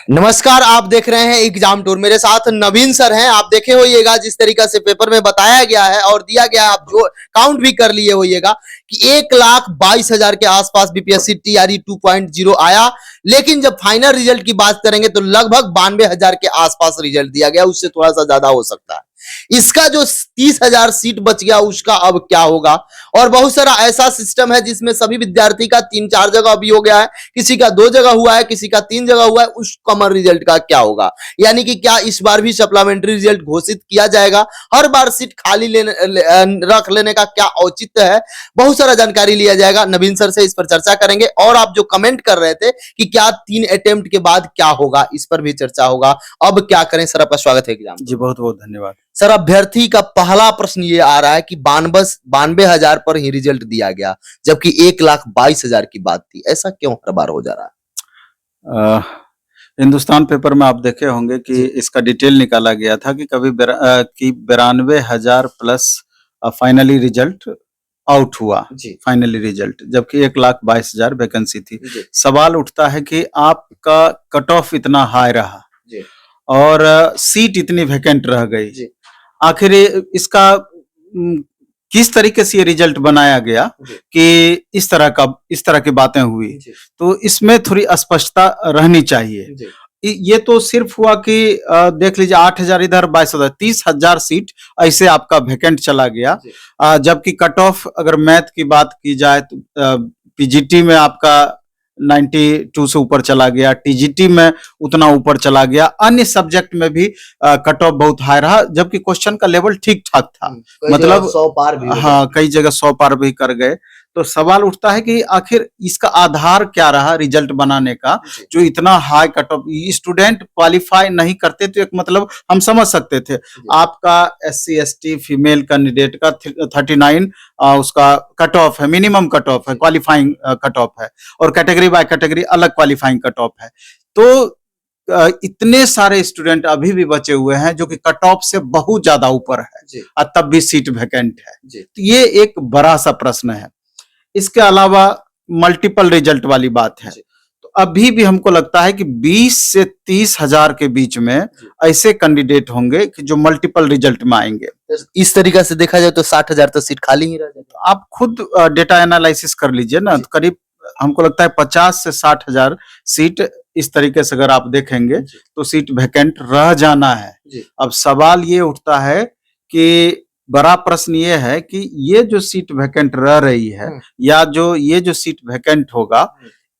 नमस्कार, आप देख रहे हैं एग्जाम टूर। मेरे साथ नवीन सर हैं। आप देखे होइएगा जिस तरीका से पेपर में बताया गया है और दिया गया, आप जो काउंट भी कर लिए होइएगा कि 1,22,000 के आसपास बीपीएससी टीआरई 2.0 आया। लेकिन जब फाइनल रिजल्ट की बात करेंगे तो लगभग 92,000 के आसपास रिजल्ट दिया गया, उससे थोड़ा सा ज्यादा हो सकता है। इसका जो 30,000 सीट बच गया उसका अब क्या होगा। और बहुत सारा ऐसा सिस्टम है जिसमें सभी विद्यार्थी का 3-4 जगह भी हो गया है, किसी का 2 जगह हुआ है, किसी का 3 जगह हुआ है। उस कॉमन रिजल्ट का क्या होगा, यानी कि क्या इस बार भी सप्लीमेंट्री रिजल्ट घोषित किया जाएगा, हर बार सीट खाली रख लेने का क्या औचित्य है, बहुत सारा जानकारी लिया जाएगा। नवीन सर से इस पर चर्चा करेंगे। और आप जो कमेंट कर रहे थे कि क्या 3 अटेम्प्ट के बाद क्या होगा, इस पर भी चर्चा होगा। अब क्या करें सर, आपका स्वागत है एग्जाम। जी बहुत बहुत धन्यवाद सर, अभ्यर्थी का पहला प्रश्न ये आ रहा है कि 92,000 पर ही रिजल्ट दिया गया, जबकि 1,22,000 की बात थी। ऐसा क्यों हर बार हो जा रहा है? हिंदुस्तान पेपर में आप देखे होंगे कि इसका डिटेल निकाला गया था कि कभी 92,000 प्लस फाइनली रिजल्ट आउट हुआ, फाइनली रिजल्ट, जबकि 1,22,000 वैकेंसी थी। सवाल उठता है कि आपका कट ऑफ इतना हाई रहा और सीट इतनी वैकेंट रह गई, आखिर इसका किस तरीके से ये रिजल्ट बनाया गया कि इस तरह की बातें हुई, तो इसमें थोड़ी स्पष्टता रहनी चाहिए। ये तो सिर्फ हुआ कि देख लीजिए 8,000 इधर 22,000, 30,000 सीट ऐसे आपका वैकेंट चला गया। जबकि कट ऑफ अगर मैथ की बात की जाए तो पीजीटी में आपका 92 से ऊपर चला गया, टीजीटी में उतना ऊपर चला गया, अन्य सब्जेक्ट में भी कट ऑफ बहुत हाई रहा, जबकि क्वेश्चन का लेवल ठीक ठाक था, मतलब 100 पार भी, हाँ कई जगह 100 पार भी कर गए। तो सवाल उठता है कि आखिर इसका आधार क्या रहा रिजल्ट बनाने का, जो इतना high cut off. Student qualify नहीं करते तो एक मतलब हम समझ सकते थे, आपका SC ST फीमेल कैंडिडेट का 39 उसका कट ऑफ है, मिनिमम कट ऑफ है, क्वालिफाइंग कट ऑफ है, और कैटेगरी बाय कैटेगरी अलग क्वालिफाइंग कट ऑफ है। तो इतने सारे स्टूडेंट अभी भी बचे हुए हैं जो कि कट ऑफ से बहुत ज्यादा ऊपर है और तब भी सीट वैकेंट है। तो ये एक बड़ा सा प्रश्न है। इसके अलावा मल्टीपल रिजल्ट वाली बात है, तो अभी भी हमको लगता है कि 20 से 30,000 के बीच में ऐसे कैंडिडेट होंगे कि जो मल्टीपल रिजल्ट में आएंगे। इस तरीका से देखा जाए तो 60,000 तो सीट खाली ही रह जाए। तो आप खुद डेटा एनालिसिस कर लीजिए ना, तो करीब हमको लगता है 50 से 60,000 सीट इस तरीके से अगर आप देखेंगे तो सीट वैकेंट रह जाना है। अब सवाल ये उठता है कि बड़ा प्रश्न ये है कि ये जो सीट वैकेंट रह रही है या ये जो सीट वैकेंट होगा,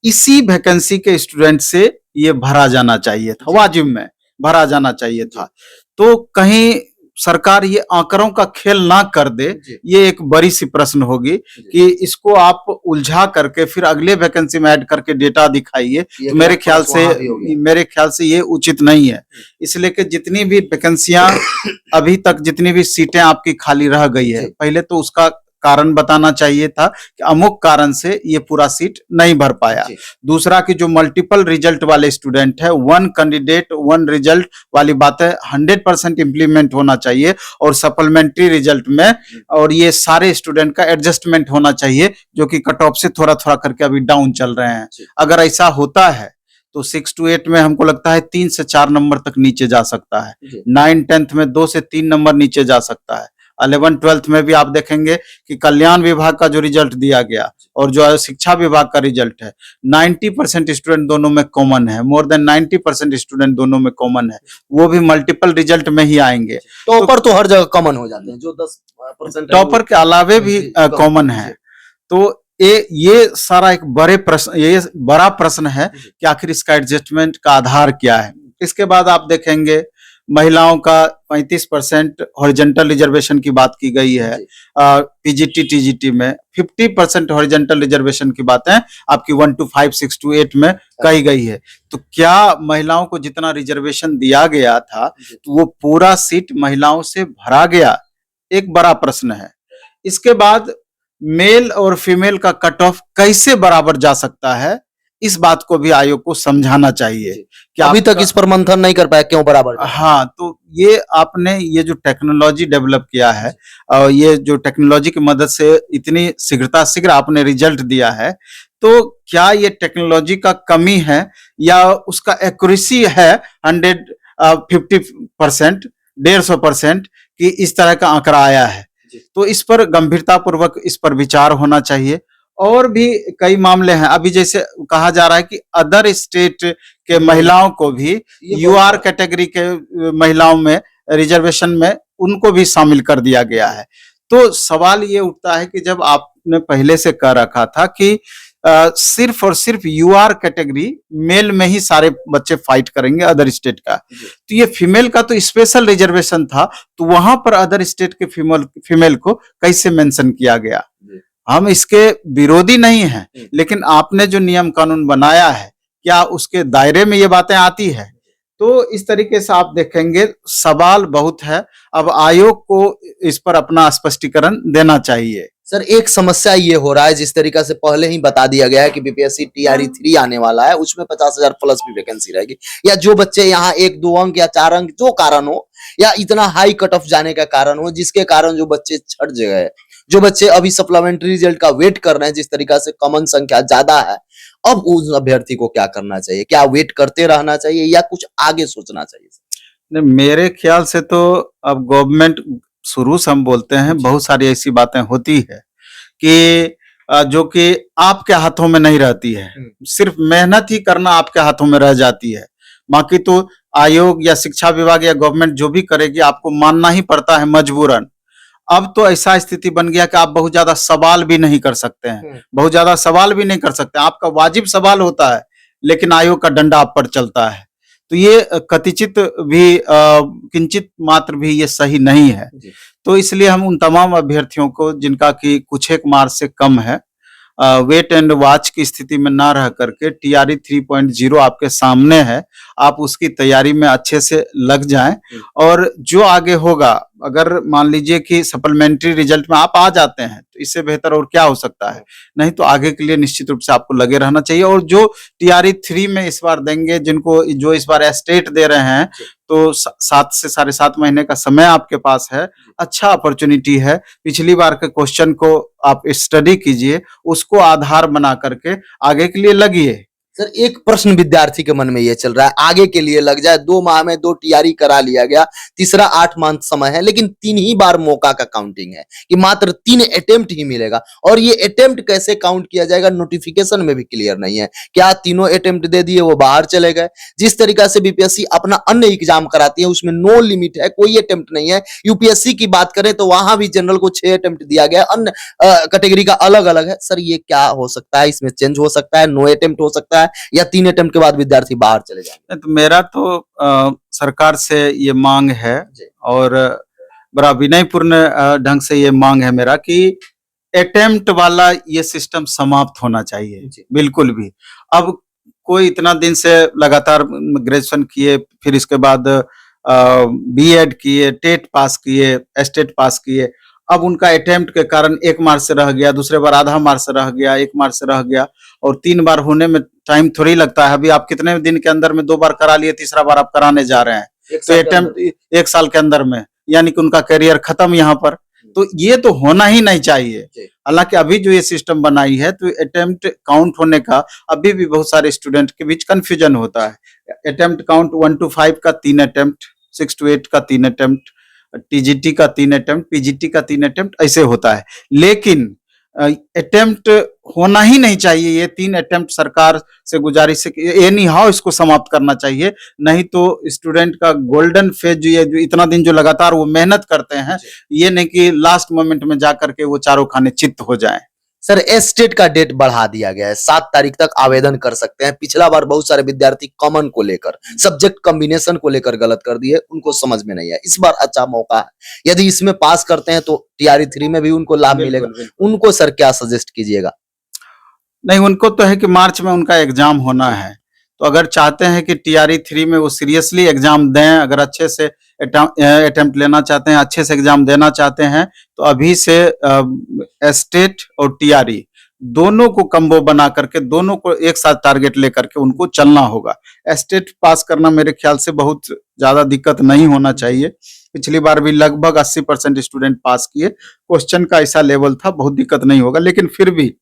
इसी वैकेंसी के स्टूडेंट से ये भरा जाना चाहिए था, वाजिब में भरा जाना चाहिए था। तो कहीं सरकार ये आंकड़ों का खेल ना कर दे, ये एक बड़ी सी प्रश्न होगी कि इसको आप उलझा करके फिर अगले वैकेंसी में ऐड करके डेटा दिखाइए, तो मेरे ख्याल से ये उचित नहीं है। इसलिए कि जितनी भी वैकेंसियां अभी तक, जितनी भी सीटें आपकी खाली रह गई है, पहले तो उसका कारण बताना चाहिए था कि अमुक कारण से ये पूरा सीट नहीं भर पाया। दूसरा कि जो मल्टीपल रिजल्ट वाले स्टूडेंट है, 1 कैंडिडेट 1 रिजल्ट वाली बातें 100% इम्प्लीमेंट होना चाहिए, और सप्लीमेंट्री रिजल्ट में और ये सारे स्टूडेंट का एडजस्टमेंट होना चाहिए, जो कि कट ऑफ से थोड़ा थोड़ा करके अभी डाउन चल रहे हैं। अगर ऐसा होता है तो 6 to 8 में हमको लगता है 3 से 4 नंबर तक नीचे जा सकता है, 9-10th में 2 से 3 नंबर नीचे जा सकता है, 11-12th में भी आप देखेंगे कि कल्याण विभाग का जो रिजल्ट दिया गया और जो शिक्षा विभाग का रिजल्ट है, 90% स्टूडेंट दोनों में कॉमन है, मोर देन 90% स्टूडेंट दोनों में कॉमन है, वो भी मल्टीपल रिजल्ट में ही आएंगे। टॉपर तो हर जगह कॉमन हो जाते हैं, जो 10% टॉपर के अलावे भी कॉमन है। तो ये सारा एक बड़ा प्रश्न है कि आखिर इसका एडजस्टमेंट का आधार क्या है। इसके बाद आप देखेंगे महिलाओं का 35% हॉरिजॉन्टल रिजर्वेशन की बात की गई है, पीजीटी टीजीटी में 50% हॉरिजॉन्टल रिजर्वेशन की बातें आपकी 1 to 5, 6 to 8 में कही गई है। तो क्या महिलाओं को जितना रिजर्वेशन दिया गया था तो वो पूरा सीट महिलाओं से भरा गया, एक बड़ा प्रश्न है। इसके बाद मेल और फीमेल का कट ऑफ कैसे बराबर जा सकता है, इस बात को भी आयोग को समझाना चाहिए कि अभी तक इस पर मंथन नहीं कर पाया, क्यों बराबर। हाँ, तो ये आपने ये जो टेक्नोलॉजी डेवलप किया है, ये जो टेक्नोलॉजी की मदद से इतनी शीघ्र आपने रिजल्ट दिया है, तो क्या ये टेक्नोलॉजी का कमी है या उसका एक्यूरेसी है 50%, 150% कि इस तरह का आंकड़ा आया है। तो इस पर गंभीरता पूर्वक इस पर विचार होना चाहिए। और भी कई मामले हैं, अभी जैसे कहा जा रहा है कि अदर स्टेट के महिलाओं को भी यूआर कैटेगरी के महिलाओं में रिजर्वेशन में उनको भी शामिल कर दिया गया है। तो सवाल ये उठता है कि जब आपने पहले से कह रखा था कि सिर्फ और सिर्फ यूआर कैटेगरी मेल में ही सारे बच्चे फाइट करेंगे अदर स्टेट का, तो ये फीमेल का तो स्पेशल रिजर्वेशन था, तो वहां पर अदर स्टेट के फीमेल को कैसे मेंशन किया गया? हम इसके विरोधी नहीं हैं, लेकिन आपने जो नियम कानून बनाया है क्या उसके दायरे में ये बातें आती है? तो इस तरीके से आप देखेंगे सवाल बहुत है। अब आयोग को इस पर अपना स्पष्टीकरण देना चाहिए। सर एक समस्या ये हो रहा है, जिस तरीका से पहले ही बता दिया गया है कि बीपीएससी टीआरई 3 आने वाला है, उसमें 50,000 प्लस भी वैकेंसी रहेगी, या जो बच्चे यहाँ 1-2 अंक या 4 अंक जो कारण हो, या इतना हाई कट ऑफ जाने का कारण हो, जिसके कारण जो बच्चे छट गए, जो बच्चे अभी सप्लीमेंट्री रिजल्ट का वेट कर रहे हैं, जिस तरीका से कॉमन संख्या ज्यादा है, अब उस अभ्यर्थी को क्या करना चाहिए? क्या वेट करते रहना चाहिए या कुछ आगे सोचना चाहिए? नहीं, मेरे ख्याल से तो अब गवर्नमेंट, शुरू से हम बोलते हैं बहुत सारी ऐसी बातें होती है कि जो कि आपके हाथों में नहीं रहती है, सिर्फ मेहनत ही करना आपके हाथों में रह जाती है। बाकी तो आयोग या शिक्षा विभाग या गवर्नमेंट जो भी करेगी आपको मानना ही पड़ता है मजबूरन। अब तो ऐसा स्थिति बन गया कि आप बहुत ज्यादा सवाल भी नहीं कर सकते हैं, बहुत ज्यादा सवाल भी नहीं कर सकते, आपका वाजिब सवाल होता है लेकिन आयोग का डंडा आप पर चलता है। तो ये कतिचित भी किंचित मात्र भी ये सही नहीं है। तो इसलिए हम उन तमाम अभ्यर्थियों को जिनका कि कुछ एक मार्क्स से कम है, वेट एंड वॉच की स्थिति में ना रह करके टीआरई 3.0 आपके सामने है, आप उसकी तैयारी में अच्छे से लग जाएं। और जो आगे होगा, अगर मान लीजिए कि सप्लीमेंट्री रिजल्ट में आप आ जाते हैं तो इससे बेहतर और क्या हो सकता है? नहीं तो आगे के लिए निश्चित रूप से आपको लगे रहना चाहिए। और जो टीआरई 3 में इस बार देंगे, जिनको जो इस बार एस्टेट दे रहे हैं, तो 7 से 7.5 महीने का समय आपके पास है, अच्छा अपॉर्चुनिटी है। पिछली बार के क्वेश्चन को आप स्टडी कीजिए, उसको आधार बना करके आगे के लिए लगिए। सर एक प्रश्न विद्यार्थी के मन में ये चल रहा है, आगे के लिए लग जाए, 2 माह में 2 टीआरई करा लिया गया, तीसरा 8 मंथ समय है, लेकिन 3 ही बार मौका का काउंटिंग है कि मात्र 3 अटेम्प्ट ही मिलेगा, और ये अटेम्प्ट कैसे काउंट किया जाएगा नोटिफिकेशन में भी क्लियर नहीं है। क्या तीनों अटेम्प्ट दे दिए वो बाहर चले गए? जिस तरीका से बीपीएससी अपना अन्य एग्जाम कराती है उसमें नो लिमिट है, कोई अटेम्प्ट नहीं है। यूपीएससी की बात करें तो वहां भी जनरल को 6 अटेम्प्ट दिया गया, अन्य कैटेगरी का अलग अलग है। सर ये क्या हो सकता है? इसमें चेंज हो सकता है, नो अटेम्प्ट हो सकता है, या 3 अटेम्प्ट के बाद विद्यार्थी बाहर चले जाएंगे? तो मेरा तो सरकार से ये मांग है, और बड़ा विनयपूर्ण ढंग से ये मांग है मेरा कि अटेम्प्ट वाला ये सिस्टम समाप्त होना चाहिए, बिल्कुल भी। अब कोई इतना दिन से लगातार ग्रेजुएशन किए, फिर इसके बाद बीएड किए, टेट पास किए, एस्टेट पास किए, अब उनका अटेम्प्ट के कारण 1 मार्क से रह गया, दूसरे बार आधा मार्क से रह गया, 1 मार्क से रह गया, और 3 बार होने में टाइम थोड़ी लगता है। अभी आप कितने दिन के अंदर में 2 बार करा लिए, तीसरा बार आप कराने जा रहे हैं, तो अटेम्प्ट 1 साल के अंदर में, यानी कि उनका करियर खत्म यहाँ पर। तो ये तो होना ही नहीं चाहिए। हालांकि अभी जो ये सिस्टम बनाई है, तो अटेम्प्ट काउंट होने का अभी भी बहुत सारे स्टूडेंट के बीच कंफ्यूजन होता है। अटेम्प्ट काउंट 1 to 5 का 3 अटेम्प्ट, 6 to 8 का 3 अटेम्प्ट, टीजीटी का 3 अटेम्प्ट, पीजीटी का 3 अटेम्प्ट, ऐसे होता है। लेकिन अटेम्प्ट होना ही नहीं चाहिए। ये 3 अटेम्प्ट सरकार से गुजारिश है कि एनी हाउ इसको समाप्त करना चाहिए, नहीं तो स्टूडेंट का गोल्डन फेज जो ये जो इतना दिन जो लगातार वो मेहनत करते हैं, ये नहीं कि लास्ट मोमेंट में जाकर के वो चारों खाने चित्त हो जाएं। सर एस्टेट का डेट बढ़ा दिया गया है, 7 तारीख तक आवेदन कर सकते हैं। पिछला बार बहुत सारे विद्यार्थी कॉमन को लेकर, सब्जेक्ट कॉम्बिनेशन को लेकर गलत कर दिए, उनको समझ में नहीं आया। इस बार अच्छा मौका है, यदि इसमें पास करते हैं तो टीआरई 3 में भी उनको लाभ मिलेगा। उनको सर क्या सजेस्ट कीजिएगा? नहीं, उनको तो है कि मार्च में उनका एग्जाम होना है, तो अगर चाहते हैं कि टीआरई 3 में वो सीरियसली एग्जाम दें, अगर अच्छे से अटेम्प्ट लेना चाहते हैं, अच्छे से एग्जाम देना चाहते हैं, तो अभी से एस्टेट और टीआरई दोनों को कम्बो बना करके, दोनों को एक साथ टारगेट लेकर के उनको चलना होगा। एस्टेट पास करना मेरे ख्याल से बहुत ज्यादा दिक्कत नहीं होना चाहिए। पिछली बार भी लगभग 80% स्टूडेंट पास किए, क्वेश्चन का ऐसा लेवल था, बहुत दिक्कत नहीं होगा। लेकिन फिर भी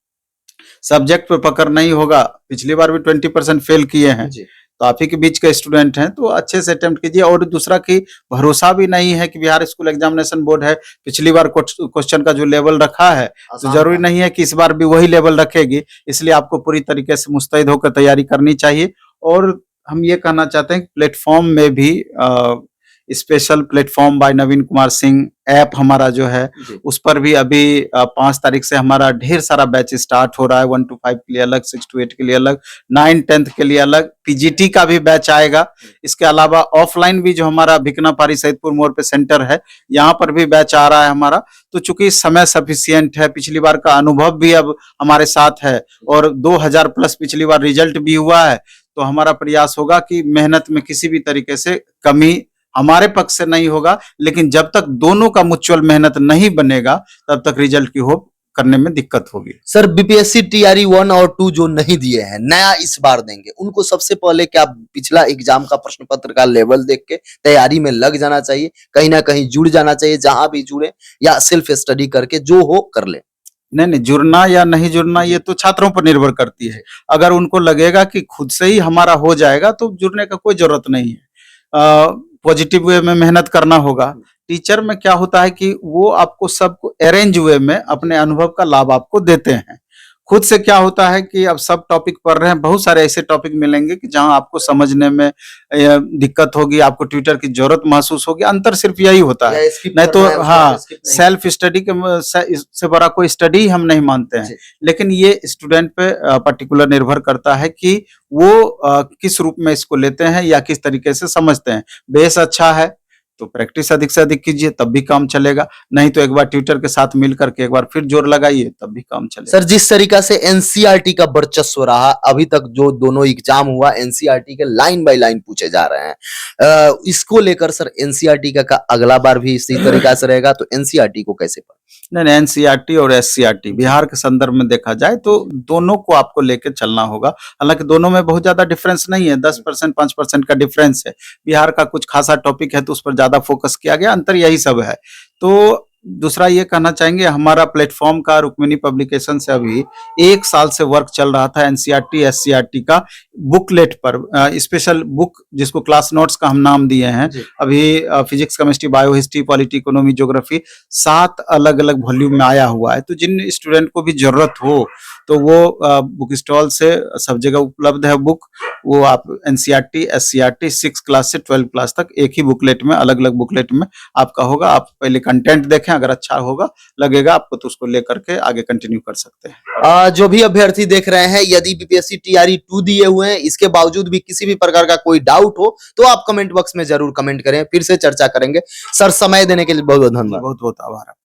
सब्जेक्ट पे पकड़ नहीं होगा, पिछली बार भी 20% फेल किए हैं, जी तो आप ही के बीच के स्टूडेंट हैं, तो अच्छे से अटेम्प्ट कीजिए। और दूसरा कि भरोसा भी नहीं है कि बिहार स्कूल एग्जामिनेशन बोर्ड है, पिछली बार क्वेश्चन का जो लेवल रखा है तो आसान जरूरी था। नहीं है कि इस बार भी वही लेवल रखेगी, इसलिए आपको पूरी तरीके से मुस्तैद होकर तैयारी करनी चाहिए। और हम ये कहना चाहते हैं कि प्लेटफॉर्म में भी स्पेशल प्लेटफॉर्म बाय नवीन कुमार सिंह ऐप हमारा जो है, जी उस पर भी अभी 5 तारीख से हमारा ढेर सारा बैच स्टार्ट हो रहा है। 1 to 5 के लिए अलग, 6 to 8 के लिए अलग, 9 10th के लिए अलग, पीजीटी का भी बैच आएगा। इसके अलावा ऑफलाइन भी जो हमारा भिकना पारी सैदपुर मोड़ पे सेंटर है, यहाँ पर भी बैच आ रहा है हमारा। तो चूंकि समय सफिशियंट है, पिछली बार का अनुभव भी अब हमारे साथ है और 2000 प्लस पिछली बार रिजल्ट भी हुआ है, तो हमारा प्रयास होगा कि मेहनत में किसी भी तरीके से कमी हमारे पक्ष से नहीं होगा। लेकिन जब तक दोनों का म्यूचुअल मेहनत नहीं बनेगा, तब तक रिजल्ट की होप करने में दिक्कत होगी। सर, बीपीएससी टीआरई 1 और 2 जो नहीं दिए हैं, नया इस बार देंगे, उनको सबसे पहले क्या पिछला एग्जाम का प्रश्न पत्र का लेवल देख के तैयारी में लग जाना चाहिए, कहीं ना कहीं जुड़ जाना चाहिए, जहां भी जुड़े, या सेल्फ स्टडी करके जो हो कर ले? नहीं, जुड़ना या नहीं जुड़ना ये तो छात्रों पर निर्भर करती है। अगर उनको लगेगा कि खुद से ही हमारा हो जाएगा, तो जुड़ने का कोई जरूरत नहीं है। पॉजिटिव वे में मेहनत करना होगा। टीचर में क्या होता है कि वो आपको सबको अरेंज वे में अपने अनुभव का लाभ आपको देते हैं। खुद से क्या होता है कि अब सब टॉपिक पढ़ रहे हैं, बहुत सारे ऐसे टॉपिक मिलेंगे कि जहां आपको समझने में दिक्कत होगी, आपको ट्यूटर की जरूरत महसूस होगी। अंतर सिर्फ यही होता है, या skip नहीं तो करना है, उसको हाँ, skip नहीं। सेल्फ स्टडी के से बड़ा कोई स्टडी हम नहीं मानते हैं। जी। लेकिन ये स्टूडेंट पे पर्टिकुलर निर्भर करता है कि वो किस रूप में इसको लेते हैं या किस तरीके से समझते हैं। बेस अच्छा है तो प्रैक्टिस अधिक से अधिक कीजिए, तब भी काम चलेगा। नहीं तो एक बार ट्यूटर के साथ मिल करके एक बार फिर जोर लगाइए, तब भी काम चलेगा। सर, जिस तरीका से एनसीईआरटी का वर्चस्व रहा अभी तक, जो दोनों एग्जाम हुआ एनसीईआरटी के लाइन बाय लाइन पूछे जा रहे हैं, इसको लेकर सर एनसीईआरटी का अगला बार भी इसी तरीका से रहेगा, तो एनसीईआरटी को कैसे नहीं, एनसीईआरटी और एससीईआरटी बिहार के संदर्भ में देखा जाए तो दोनों को आपको लेके चलना होगा। हालांकि दोनों में बहुत ज्यादा डिफरेंस नहीं है, 10% 5% का डिफरेंस है। बिहार का कुछ खासा टॉपिक है तो उस पर ज्यादा फोकस किया गया, अंतर यही सब है। तो दूसरा ये कहना चाहेंगे, हमारा प्लेटफॉर्म का रुक्मिणी पब्लिकेशन से अभी 1 साल से वर्क चल रहा था एनसीईआरटी एससीईआरटी का बुकलेट पर, स्पेशल बुक जिसको क्लास नोट्स का हम नाम दिए हैं। जी। अभी physics, chemistry, bio, history, polity, economy, geography 7 अलग अलग वॉल्यूम में आया हुआ है। तो जिन स्टूडेंट को भी जरूरत हो तो वो बुक स्टॉल से सब जगह उपलब्ध है बुक। वो आप एनसीईआरटी एससीईआरटी 6 क्लास से 12 क्लास तक एक ही बुकलेट में, अलग अलग बुकलेट में आपका होगा। आप पहले कंटेंट देखें, अगर अच्छा होगा लगेगा आपको तो उसको लेकर के आगे कंटिन्यू कर सकते हैं। जो भी अभ्यर्थी देख रहे हैं, यदि बीपीएससी टीआरई 2 दिए हुए हैं, इसके बावजूद भी किसी भी प्रकार का कोई डाउट हो तो आप कमेंट बॉक्स में जरूर कमेंट करें, फिर से चर्चा करेंगे। सर, समय देने के लिए बहुत बहुत धन्यवाद। बहुत बहुत आभार।